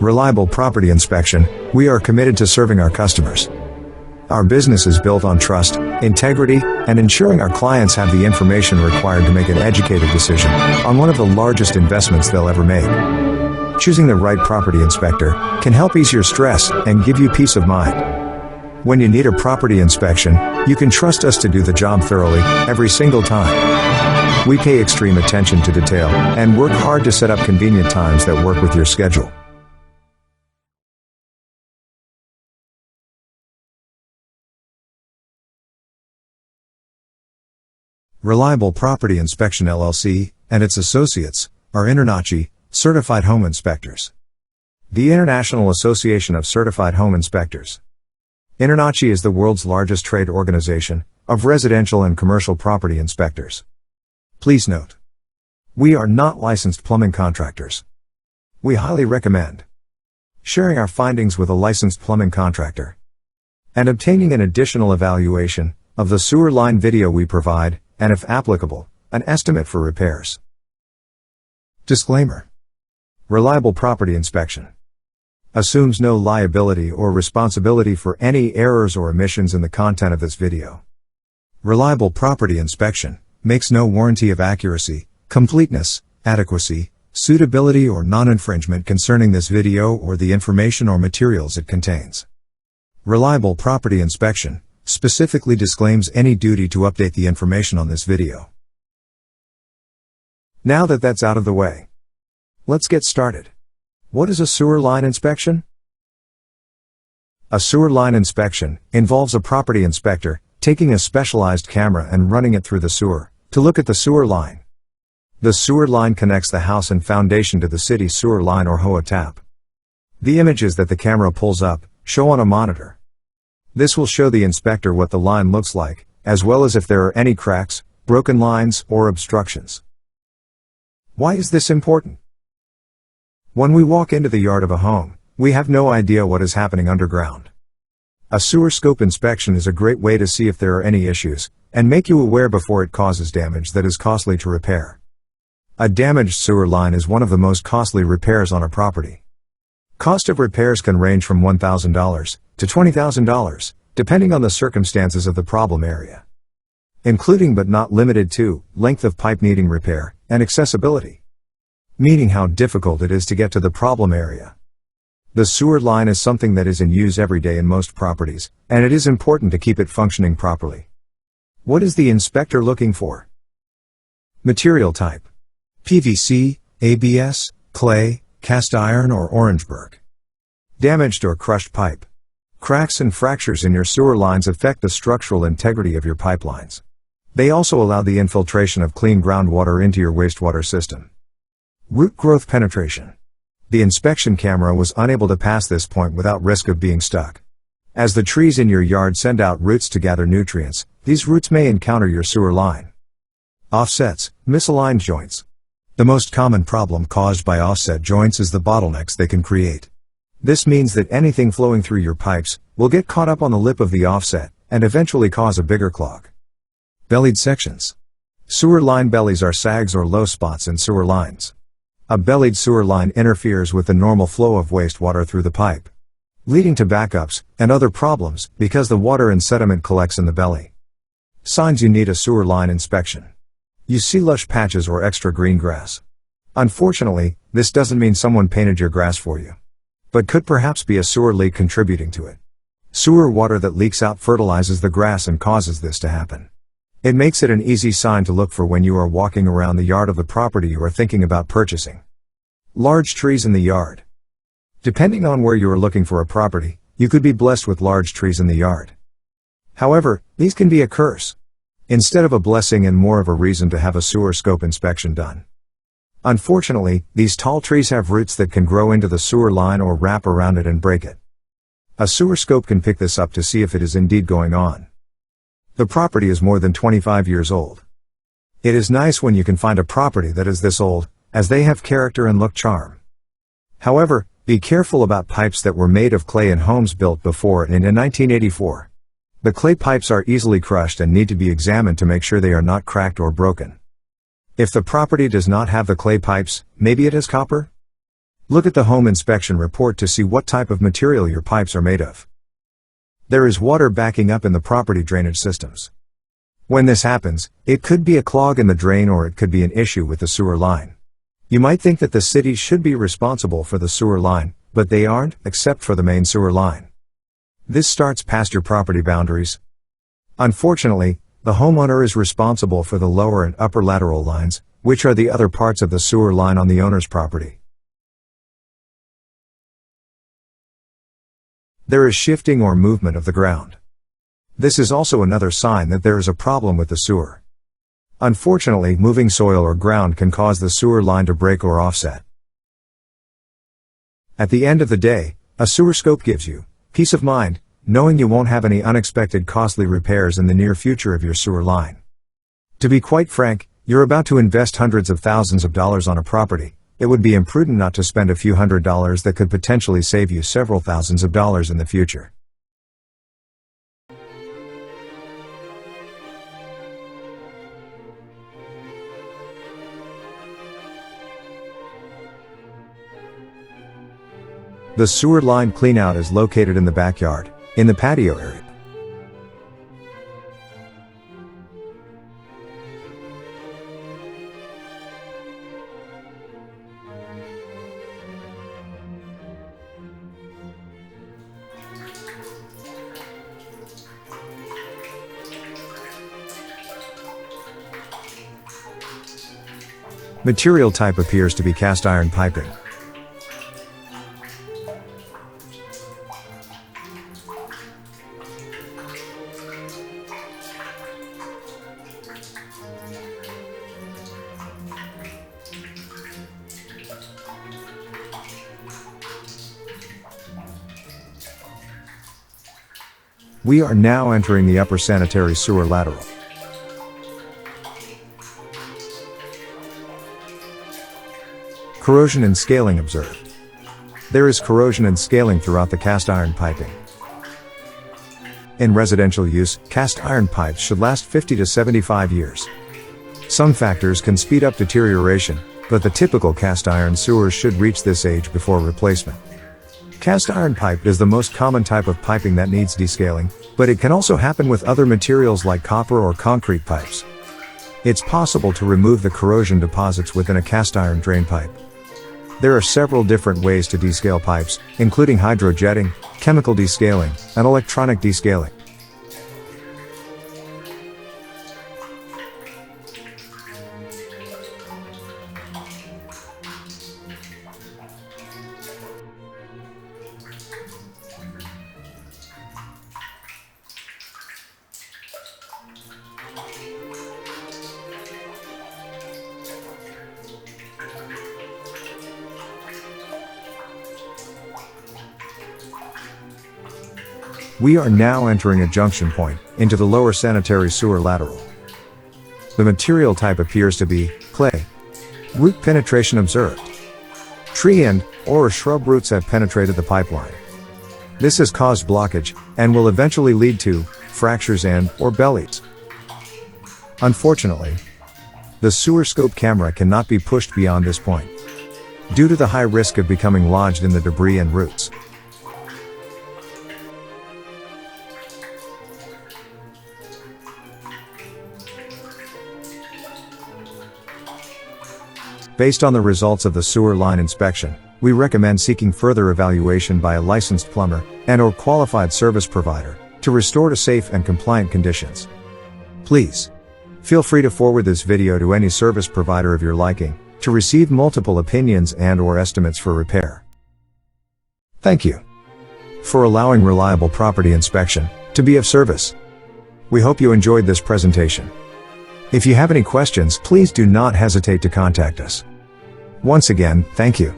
Reliable property inspection. We are committed to serving our customers. Our business is built on trust, integrity, and ensuring our clients have the information required to make an educated decision on one of the largest investments they'll ever make. Choosing the right property inspector can help ease your stress and give you peace of mind. When you need a property inspection, you can trust us to do the job thoroughly, every single time. We pay extreme attention to detail and work hard to set up convenient times that work with your schedule. Reliable Property Inspection LLC and its associates are InterNACHI, Certified Home Inspectors. The International Association of Certified Home Inspectors. InterNACHI is the world's largest trade organization of residential and commercial property inspectors. Please note, we are not licensed plumbing contractors. We highly recommend sharing our findings with a licensed plumbing contractor and obtaining an additional evaluation of the sewer line video we provide, and if applicable, an estimate for repairs. Disclaimer. Reliable Property Inspection assumes no liability or responsibility for any errors or omissions in the content of this video. Reliable Property Inspection makes no warranty of accuracy, completeness, adequacy, suitability or non-infringement concerning this video or the information or materials it contains. Reliable Property Inspection specifically disclaims any duty to update the information on this video. Now that that's out of the way, let's get started. What is a sewer line inspection? A sewer line inspection involves a property inspector taking a specialized camera and running it through the sewer to look at the sewer line. The sewer line connects the house and foundation to the city sewer line or HOA tap. The images that the camera pulls up show on a monitor. This will show the inspector what the line looks like, as well as if there are any cracks, broken lines, or obstructions. Why is this important? When we walk into the yard of a home, we have no idea what is happening underground. A sewer scope inspection is a great way to see if there are any issues, and make you aware before it causes damage that is costly to repair. A damaged sewer line is one of the most costly repairs on a property. Cost of repairs can range from $1,000 to $20,000, depending on the circumstances of the problem area, including but not limited to length of pipe needing repair and accessibility, meaning how difficult it is to get to the problem area. The sewer line is something that is in use every day in most properties, and it is important to keep it functioning properly. What is the inspector looking for? Material type: PVC, ABS, clay, cast iron or Orangeburg. Damaged or crushed pipe. Cracks and fractures in your sewer lines affect the structural integrity of your pipelines. They also allow the infiltration of clean groundwater into your wastewater system. Root growth penetration. The inspection camera was unable to pass this point without risk of being stuck. As the trees in your yard send out roots to gather nutrients, these roots may encounter your sewer line. Offsets, misaligned joints. The most common problem caused by offset joints is the bottlenecks they can create. This means that anything flowing through your pipes will get caught up on the lip of the offset and eventually cause a bigger clog. Bellied sections. Sewer line bellies are sags or low spots in sewer lines. A bellied sewer line interferes with the normal flow of wastewater through the pipe, leading to backups and other problems because the water and sediment collects in the belly. Signs you need a sewer line inspection. You see lush patches or extra green grass. Unfortunately, this doesn't mean someone painted your grass for you, but could perhaps be a sewer leak contributing to it. Sewer water that leaks out fertilizes the grass and causes this to happen. It makes it an easy sign to look for when you are walking around the yard of the property you are thinking about purchasing. Large trees in the yard. Depending on where you are looking for a property, you could be blessed with large trees in the yard. However, these can be a curse, instead of a blessing and more of a reason to have a sewer scope inspection done. Unfortunately, these tall trees have roots that can grow into the sewer line or wrap around it and break it. A sewer scope can pick this up to see if it is indeed going on. The property is more than 25 years old. It is nice when you can find a property that is this old, as they have character and look charm. However, be careful about pipes that were made of clay in homes built before and in 1984. The clay pipes are easily crushed and need to be examined to make sure they are not cracked or broken. If the property does not have the clay pipes, maybe it has copper? Look at the home inspection report to see what type of material your pipes are made of. There is water backing up in the property drainage systems. When this happens, it could be a clog in the drain or it could be an issue with the sewer line. You might think that the city should be responsible for the sewer line, but they aren't, except for the main sewer line. This starts past your property boundaries. Unfortunately, the homeowner is responsible for the lower and upper lateral lines, which are the other parts of the sewer line on the owner's property. There is shifting or movement of the ground. This is also another sign that there is a problem with the sewer. Unfortunately, moving soil or ground can cause the sewer line to break or offset. At the end of the day, a sewer scope gives you peace of mind, knowing you won't have any unexpected costly repairs in the near future of your sewer line. To be quite frank, you're about to invest hundreds of thousands of dollars on a property. It would be imprudent not to spend a few $100s that could potentially save you several thousands of dollars in the future. The sewer line cleanout is located in the backyard, in the patio area. Material type appears to be cast iron piping. We are now entering the upper sanitary sewer lateral. Corrosion and scaling observed. There is corrosion and scaling throughout the cast iron piping. In residential use, cast iron pipes should last 50 to 75 years. Some factors can speed up deterioration, but the typical cast iron sewers should reach this age before replacement. Cast iron pipe is the most common type of piping that needs descaling, but it can also happen with other materials like copper or concrete pipes. It's possible to remove the corrosion deposits within a cast iron drain pipe. There are several different ways to descale pipes, including hydrojetting, chemical descaling, and electronic descaling. We are now entering a junction point into the lower sanitary sewer lateral. The material type appears to be clay. Root penetration observed. Tree and/or shrub roots have penetrated the pipeline. This has caused blockage and will eventually lead to fractures and/or bellies. Unfortunately, the sewer scope camera cannot be pushed beyond this point due to the high risk of becoming lodged in the debris and roots. Based on the results of the sewer line inspection, we recommend seeking further evaluation by a licensed plumber and/or qualified service provider to restore to safe and compliant conditions. Please feel free to forward this video to any service provider of your liking to receive multiple opinions and/or estimates for repair. Thank you for allowing reliable property inspection to be of service. We hope you enjoyed this presentation. If you have any questions, please do not hesitate to contact us. Once again, thank you.